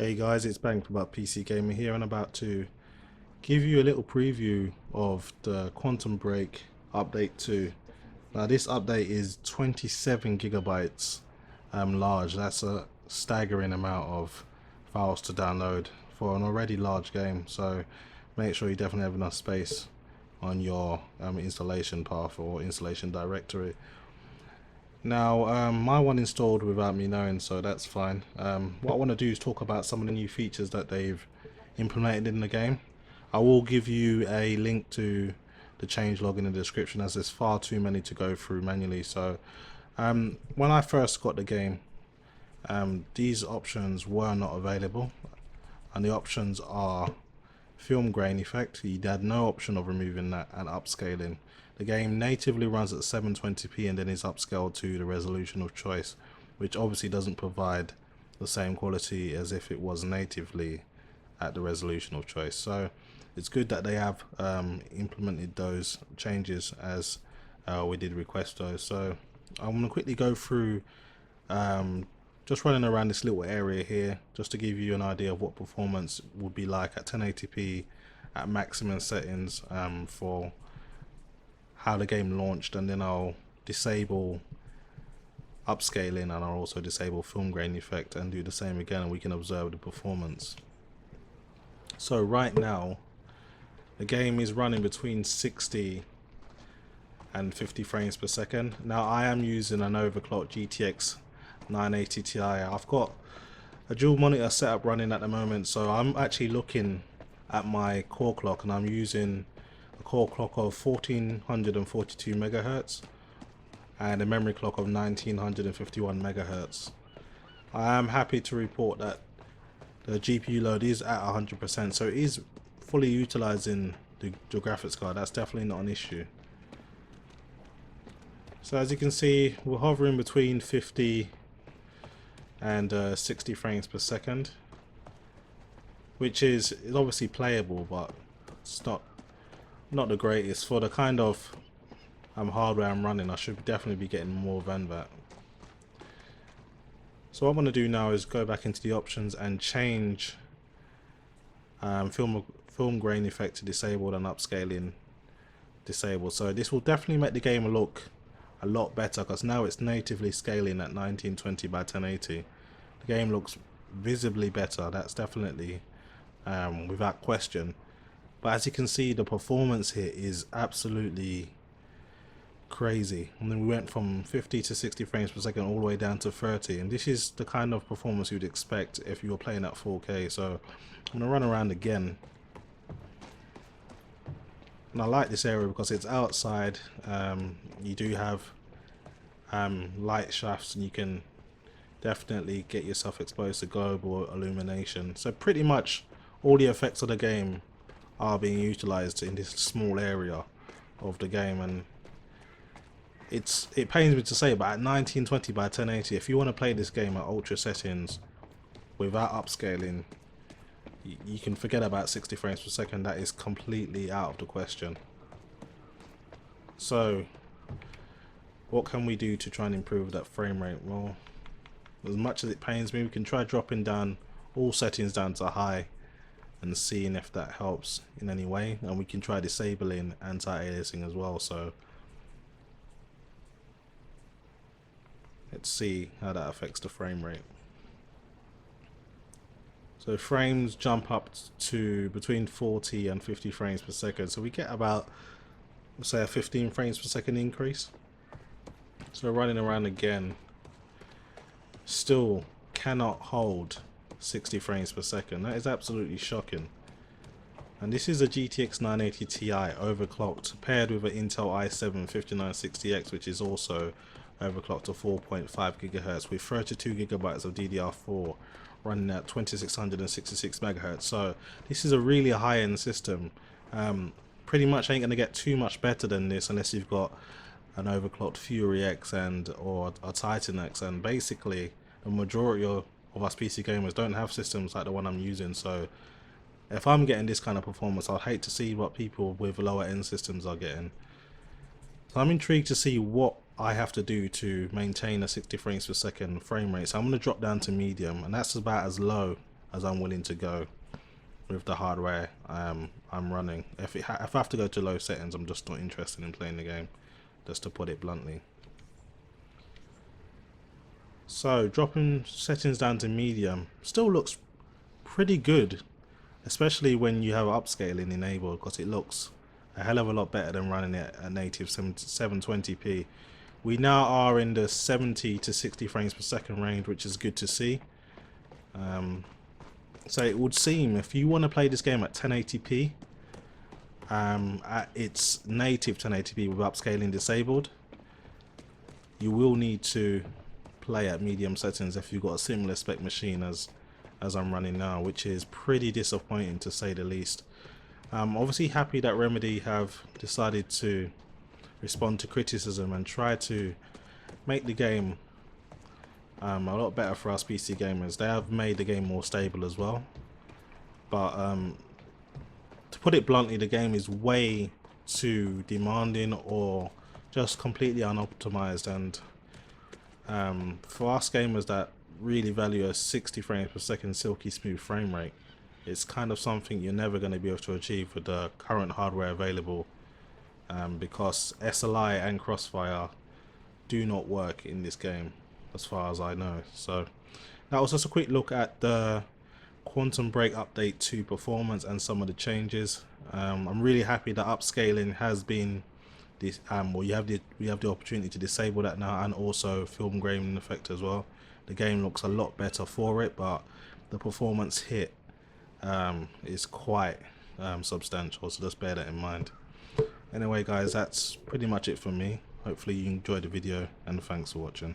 Hey guys, it's Bank about PC Gamer here, and about to give you a little preview of the Quantum Break update 2. Now this update is 27 gigabytes large. That's a staggering amount of files to download for an already large game, so make sure you definitely have enough space on your installation path or installation directory. Now, my one installed without me knowing, so that's fine. What I want to do is talk about some of the new features that they've implemented in the game. I will give you a link to the changelog in the description, as there's far too many to go through manually. So when I first got the game, these options were not available, and the options are film grain effect. You had no option of removing that, and upscaling. The game natively runs at 720p and then is upscaled to the resolution of choice, which obviously doesn't provide the same quality as if it was natively at the resolution of choice. So it's good that they have implemented those changes as we did request those. So I'm going to quickly go through just running around this little area here, just to give you an idea of what performance would be like at 1080p at maximum settings for how the game launched, and then I'll disable upscaling and I'll also disable film grain effect and do the same again, and we can observe the performance. So right now the game is running between 60 and 50 frames per second. Now I am using an overclocked GTX 980Ti. I've got a dual monitor setup running at the moment, so I'm actually looking at my core clock and I'm using a core clock of 1442 megahertz and a memory clock of 1951 megahertz. I am happy to report that the GPU load is at 100%, so it is fully utilizing the graphics card. That's definitely not an issue. So as you can see, we're hovering between 50 and 60 frames per second, which is obviously playable, but it's not the greatest for the kind of hardware I'm running. I should definitely be getting more than that. So what I'm going to do now is go back into the options and change film grain effect to disabled and upscaling disabled. So this will definitely make the game look a lot better, because now it's natively scaling at 1920 by 1080. The game looks visibly better. That's definitely without question. But as you can see, the performance here is absolutely crazy. I mean, we went from 50 to 60 frames per second all the way down to 30, and this is the kind of performance you'd expect if you were playing at 4K. So I'm going to run around again. And I like this area because it's outside. You do have light shafts, and you can definitely get yourself exposed to global illumination. So pretty much all the effects of the game are being utilized in this small area of the game, and it pains me to say, but at 1920 by 1080, if you want to play this game at ultra settings without upscaling, you can forget about 60 frames per second. That is completely out of the question. So what can we do to try and improve that frame rate? Well, as much as it pains me, we can try dropping down all settings down to high and seeing if that helps in any way, and we can try disabling anti-aliasing as well. So let's see how that affects the frame rate. So frames jump up to between 40 and 50 frames per second, so we get about, say, a 15 frames per second increase. So running around again, still cannot hold 60 frames per second. That is absolutely shocking. And this is a GTX 980Ti overclocked, paired with an Intel i7 5960X, which is also overclocked to 4.5 gigahertz with 32 gigabytes of DDR4 running at 2666 megahertz. So this is a really high-end system. Pretty much ain't gonna get too much better than this unless you've got an overclocked Fury X or a Titan X, and basically the majority of us PC gamers don't have systems like the one I'm using. So if I'm getting this kind of performance, I'd hate to see what people with lower end systems are getting. So I'm intrigued to see what I have to do to maintain a 60 frames per second frame rate. So I'm going to drop down to medium, and that's about as low as I'm willing to go with the hardware I'm running. If I have to go to low settings, I'm just not interested in playing the game, just to put it bluntly. So dropping settings down to medium still looks pretty good, especially when you have upscaling enabled, because it looks a hell of a lot better than running it at native 720p. We now are in the 70 to 60 frames per second range, which is good to see. So it would seem if you want to play this game at 1080p, at its native 1080p with upscaling disabled, you will need to play at medium settings if you've got a similar spec machine as I'm running now, which is pretty disappointing to say the least. I'm obviously happy that Remedy have decided to respond to criticism and try to make the game a lot better for us PC gamers. They have made the game more stable as well, but to put it bluntly, the game is way too demanding or just completely unoptimized, and for us gamers that really value a 60 frames per second silky smooth frame rate, it's kind of something you're never going to be able to achieve with the current hardware available, because SLI and Crossfire do not work in this game as far as I know. So that was just a quick look at the Quantum Break update to performance and some of the changes. I'm really happy that upscaling has been this, well, we have the opportunity to disable that now, and also film grain effect as well. The game looks a lot better for it, but the performance hit is quite substantial, so just bear that in mind. Anyway guys, that's pretty much it for me. Hopefully you enjoyed the video, and thanks for watching.